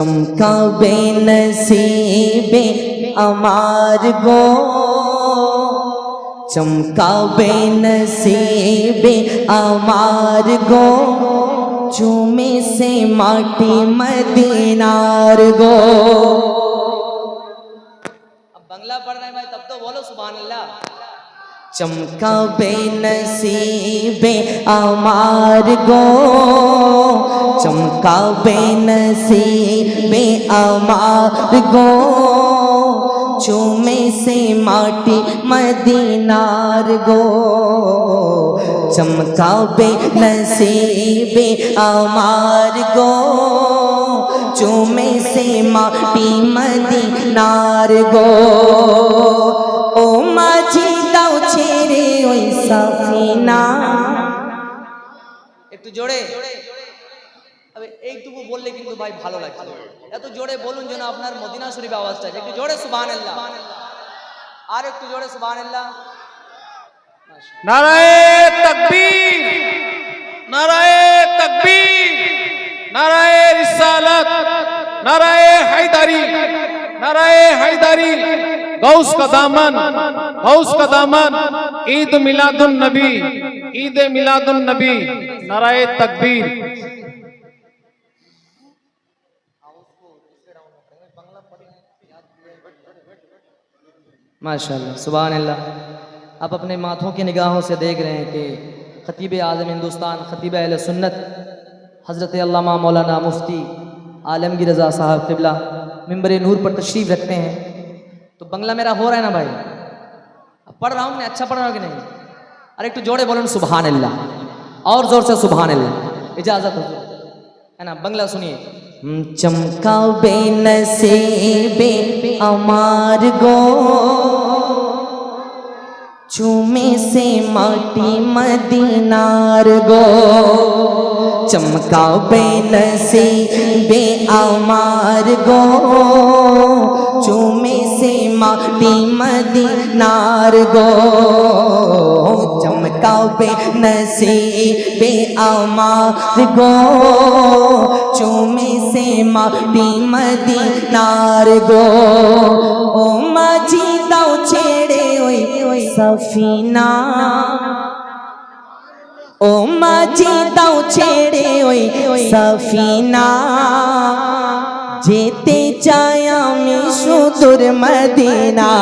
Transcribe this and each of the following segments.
চমকাবে নসিবে আমার গো, চমকাবে নসিবে আমার গো, চুমে से माटी मदीनार गो। अब बंगला पढ़ रहे हैं भाई, तब तो बोलो सुभान अल्लाह। चमकाबे नसीबे अमार गो, चमकाबे नसीबे अमार गो, चूमे से माटी मदीनार गो। चमकाबे नसीबे अमार गो, चूमे से माटी मदीनार गो। ओ माझी दाও ছেড়ে ওই সাফিনা, একটু জোরে। আবে এইটুকু বললে কিন্তু ভাই ভালো লাগছে, এত জোরে বলুন যেন আপনার মদিনা শরীফ আওয়াজটা একটু জোরে সুবহানাল্লাহ, আর একটু জোরে সুবহানাল্লাহ। নারায়ে তাকবীর, নারায়ে তাকবীর, নারায়ে রিসালাত, নারায়ে হায়দারি, নারায়ে হায়দারি। गौस का दामन, गौस का दामन, ईद मिलादुन नबी, ईद मिलादुन नबी, नाराये तकबीर। माशाअल्लाह सुभान अल्लाह। आप अपने माथों की निगाहों से देख रहे हैं कि खतीब आज़म हिंदुस्तान, खतीब अहले सुन्नत हज़रत अल्लामा मौलाना मुफ्ती आलमगीर रज़ा साहब क़िबला मिंबर नूर पर तशरीफ़ रखते हैं। तो बंगला मेरा हो रहा है ना भाई, पढ़ रहा हूँ मैं, अच्छा पढ़ रहा हूँ कि नहीं? अरे एक तो जोड़े बोलो सुभान अल्लाह, और जोर से सुभान अल्लाह, इजाज़त हो है ना। बंगला सुनिए। चमकाबे नसीबे अमार गो, चूमे से माटी मदीनार गो। चमकाबे नसीबे अमार गो, चूमे से माटी मदीनार गो। चमकाबे नसीबे अमार गो, चूमे से माटी मदीनार गो। ओ माझी दाও ছেড়ে ওই সাফিনা, ও মাঝি দাও ছেড়ে ওই সাফিনা, যেতে চাই আমি সুদূর মদিনা।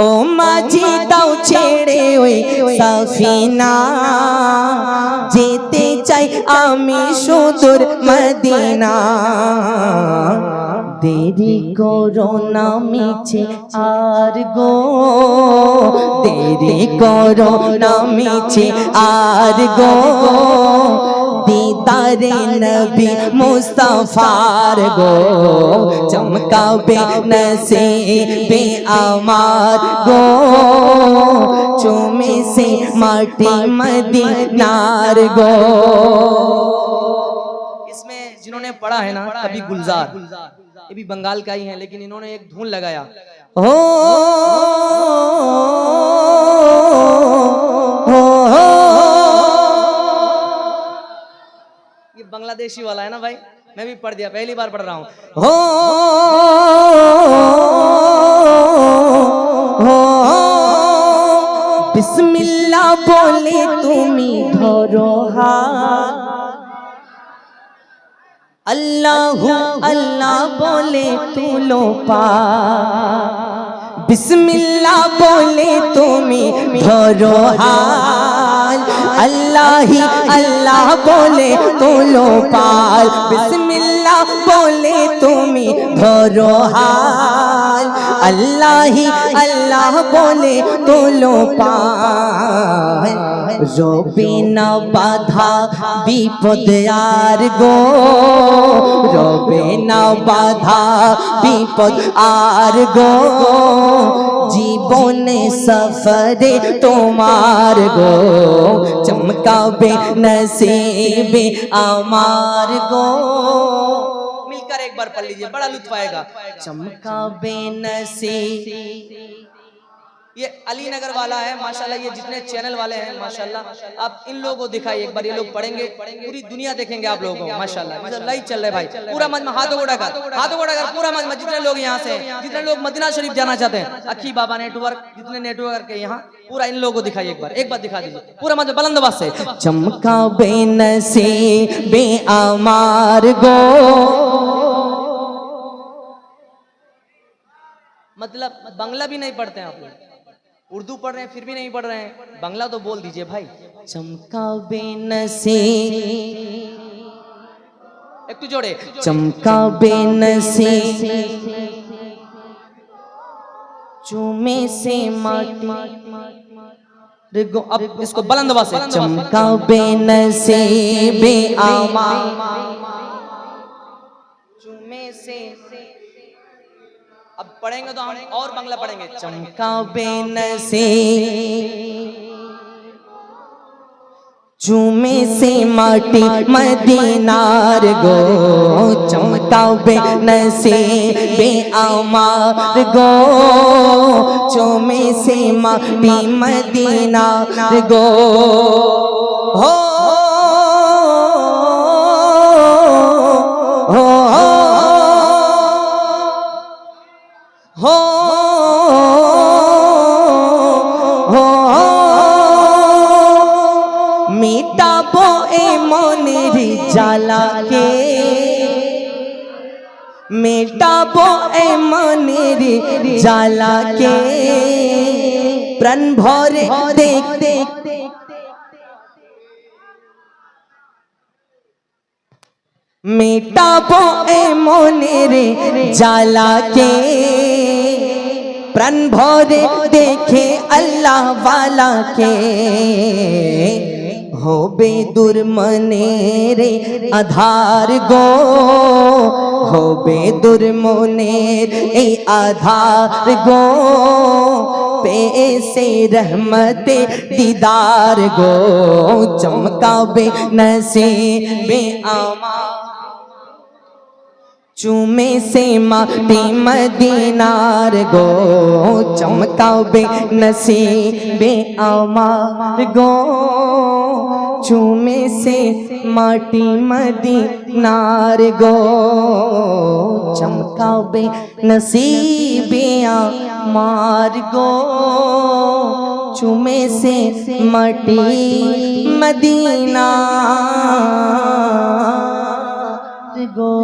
ও মাঝি দাও ছেড়ে ওই সাফিনা, যেতে চাই আমি সুদূর মদিনা। দেরি করো না মিছে আর গো, দেরি করো না মিছে আর গো, दीदारे नबी मुस्तफार गो। चमकाबे नसीबे अमार गो, चूमे से माटी मदीनार गो। इसमें जिन्होंने पढ़ा है ना कभी गुलजार, ये भी बंगाल का ही है, लेकिन इन्होंने एक धुन लगाया हो बांग्लादेशी वाला है ना भाई, मैं भी पढ़ दिया, पहली बार पढ़ रहा हूँ। हो बिस्मिल्लाह बोले तुमी धरो हाथ, अल्लाहु अल्लाह बोले तुलो पार। बिस्मिल्लाह बोले तुमी धरो हाथ, अल्लाह ही अल्लाह बोले तुलो पाल। बिस्मिल्लाह बोले तुमी धरो हाल, अल्लाह ही अल्लाह बोले तुलो पाल। रोबे न बाधा विपद आर गो, रोबे न बाधा विपद आर गो, জীবনে সফরে তোমার গো। चमकाबे नसीबे अमार गो। मिलकर एक बार पढ़ लीजिए, बड़ा लुत्फ आएगा। चमकाबे नसीब, ये अली नगर वाला है माशाल्लाह। ये जितने चैनल वाले हैं माशाल्लाह, आप इन लोगों को दिखाइए एक बार, ये लोग पढ़ेंगे, पूरी दुनिया देखेंगे आप लोगों को माशाल्लाह। लाइव चल रहे भाई, पूरा मजमा हाथों को ढका, पूरा मजमा, जितने लोग यहाँ से, जितने लोग मदीना शरीफ जाना चाहते हैं, अखी बाबा नेटवर्क, जितने नेटवर्क है यहाँ, पूरा इन लोगों को दिखाइए एक बार दिखा दीजिए पूरा मजमा बुलंद आवाज से। चमका बेनसीबे अमार गो, मतलब बांग्ला भी नहीं पढ़ते हैं आप लोग, उर्दू पढ़ रहे हैं फिर भी नहीं पढ़ रहे हैं, बांग्ला तो बोल दीजिए भाई। चमका बेनसी, एक तो जोड़े, चमका बेनसी चूमे से माटी, अब इसको बुलंद आवाज से। चमका बेनसीबे अमार, चूमे से, अब पढ़ेंगे तो हम और बांग्ला पढ़ेंगे। चमका बेनसी चूमे से माटी मदीनार गो, चमका बेनसीबे अमार गो, चूमे से माटी मदीनार गो। हो हो मिटाबो ए मनेर जाला के, मिटाबो ए मनेर जाला के, प्राण भरे देख देख मिटाबो ए मनेर जाला के, प्राण भरे देखे अल्लाह वाला के। हो बेदुर मनेरे आधार गो, हो बेदुर मनेर ए आधार गो, पैसे रहमते दीदार गो, चमका बेनसीबे अमार चूमे से माटी मदीनार गो, चमका बेनसीबे अमार गो, चूमे से माटी मदीनार गो, चमका बेनसीबे अमार गो, चूमे से माटी मदीनार गो।